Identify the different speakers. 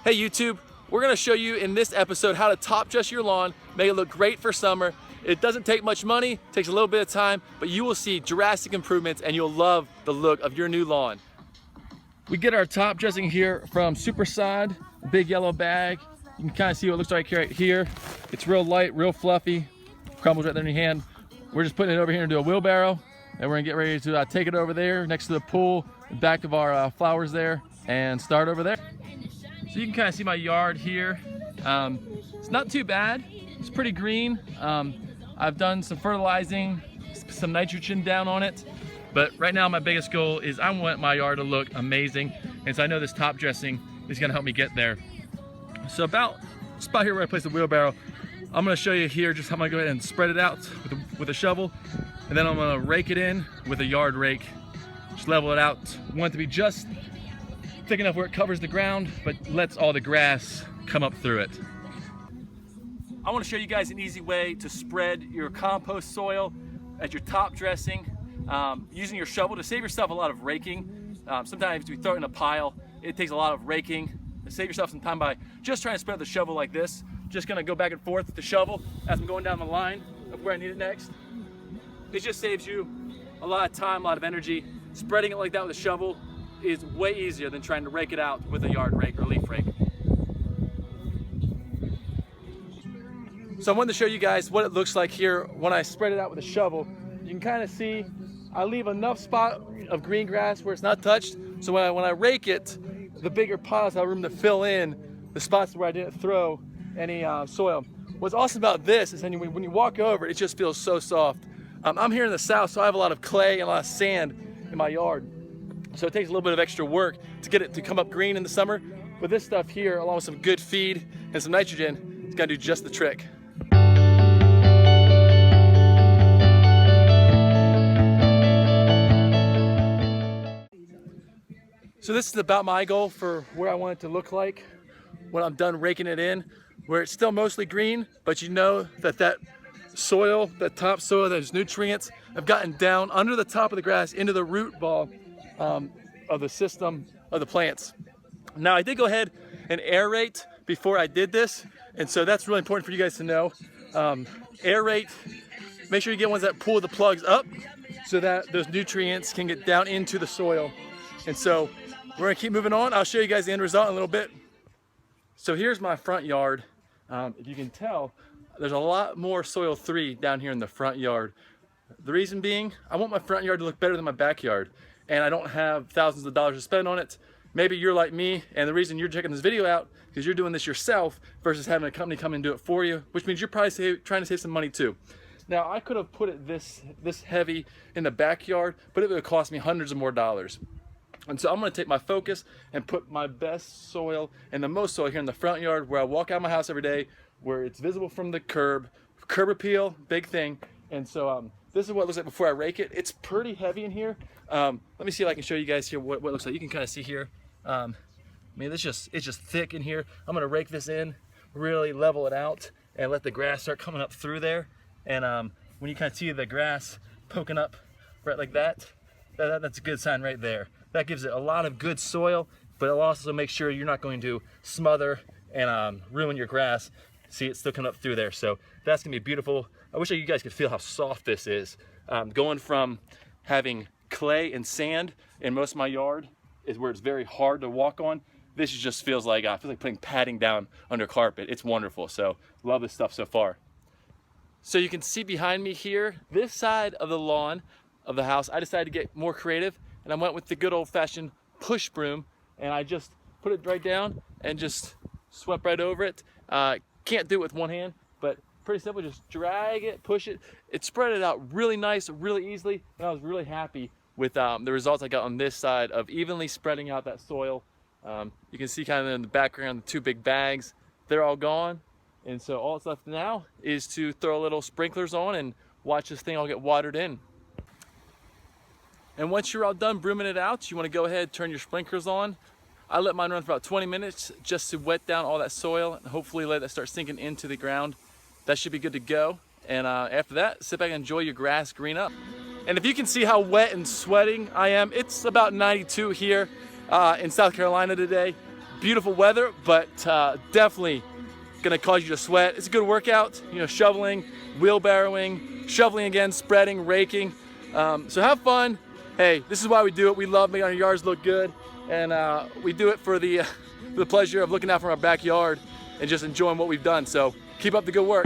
Speaker 1: Hey YouTube, we're gonna show you in this episode how to top dress your lawn, make it look great for summer. It doesn't take much money, takes a little bit of time, but you will see drastic improvements and you'll love the look of your new lawn. We get our top dressing here from Super Sod, a big yellow bag. You can kind of see what it looks like right here. It's real light, real fluffy, crumbles right there in your hand. We're just putting it over here into a wheelbarrow and we're gonna get ready to take it over there next to the pool, the back of our flowers there, and start over there. So you can kind of see my yard here. It's not too bad. It's pretty green. I've done some fertilizing, some nitrogen down on it. But right now my biggest goal is I want my yard to look amazing. And so I know this top dressing is gonna help me get there. So about here where I place the wheelbarrow, I'm gonna show you here just how I'm gonna go ahead and spread it out with a shovel. And then I'm gonna rake it in with a yard rake. Just level it out. I want it to be just thick enough where it covers the ground, but lets all the grass come up through it. I want to show you guys an easy way to spread your compost soil at your top dressing using your shovel to save yourself a lot of raking. Sometimes we throw it in a pile, it takes a lot of raking. To save yourself some time by just trying to spread the shovel like this. Just gonna go back and forth with the shovel as I'm going down the line of where I need it next. It just saves you a lot of time, a lot of energy. Spreading it like that with a shovel is way easier than trying to rake it out with a yard rake or leaf rake. So I wanted to show you guys what it looks like here when I spread it out with a shovel. You can kind of see I leave enough spot of green grass where it's not touched. So when I rake it, the bigger piles have room to fill in the spots where I didn't throw any soil. What's awesome about this is when you walk over, it just feels so soft. I'm here in the south, so I have a lot of clay and a lot of sand in my yard. So it takes a little bit of extra work to get it to come up green in the summer. But this stuff here, along with some good feed and some nitrogen, is gonna do just the trick. So this is about my goal for where I want it to look like when I'm done raking it in, where it's still mostly green, but you know that soil, that top soil, those nutrients have gotten down under the top of the grass into the root ball of the system of the plants. Now I did go ahead and aerate before I did this, and so that's really important for you guys to know. Aerate, make sure you get ones that pull the plugs up so that those nutrients can get down into the soil. And so we're gonna keep moving on. I'll show you guys the end result in a little bit. So here's my front yard. If you can tell, there's a lot more Soil3 down here in the front yard. The reason being, I want my front yard to look better than my backyard, and I don't have thousands of dollars to spend on it. Maybe you're like me, and the reason you're checking this video out because you're doing this yourself versus having a company come and do it for you, which means you're probably trying to save some money too. Now, I could have put it this heavy in the backyard, but it would have cost me hundreds of more dollars. And so I'm gonna take my focus and put my best soil and the most soil here in the front yard where I walk out of my house every day, where it's visible from the curb. Curb appeal, big thing. And so this is what it looks like before I rake it. It's pretty heavy in here. Let me see if I can show you guys here what it looks like. You can kind of see here. I mean, it's just thick in here. I'm gonna rake this in, really level it out, and let the grass start coming up through there. And when you kind of see the grass poking up right like that, that's a good sign right there. That gives it a lot of good soil, but it'll also make sure you're not going to smother and ruin your grass. See, it's still coming up through there. So that's gonna be beautiful. I wish you guys could feel how soft this is. Going from having clay and sand in most of my yard is where it's very hard to walk on. This just feels like putting padding down under carpet. It's wonderful. So love this stuff so far. So you can see behind me here, this side of the lawn of the house, I decided to get more creative, and I went with the good old-fashioned push broom, and I just put it right down and just swept right over it. Can't do it with one hand, but pretty simple. Just drag it, push it. It spread it out really nice, really easily, and I was really happy with the results I got on this side of evenly spreading out that soil. You can see kind of in the background the two big bags. They're all gone, and so all that's left now is to throw a little sprinklers on and watch this thing all get watered in. And once you're all done brooming it out, you want to go ahead and turn your sprinklers on. I let mine run for about 20 minutes just to wet down all that soil and hopefully let that start sinking into the ground. That should be good to go. And after that, sit back and enjoy your grass green up. And if you can see how wet and sweating I am, it's about 92 here in South Carolina today. beautiful weather, but definitely gonna cause you to sweat. It's a good workout, you know, shoveling, wheelbarrowing, shoveling again, spreading, raking. So have fun. Hey, this is why we do it. We love making our yards look good, and we do it for the pleasure of looking out from our backyard and just enjoying what we've done. So keep up the good work.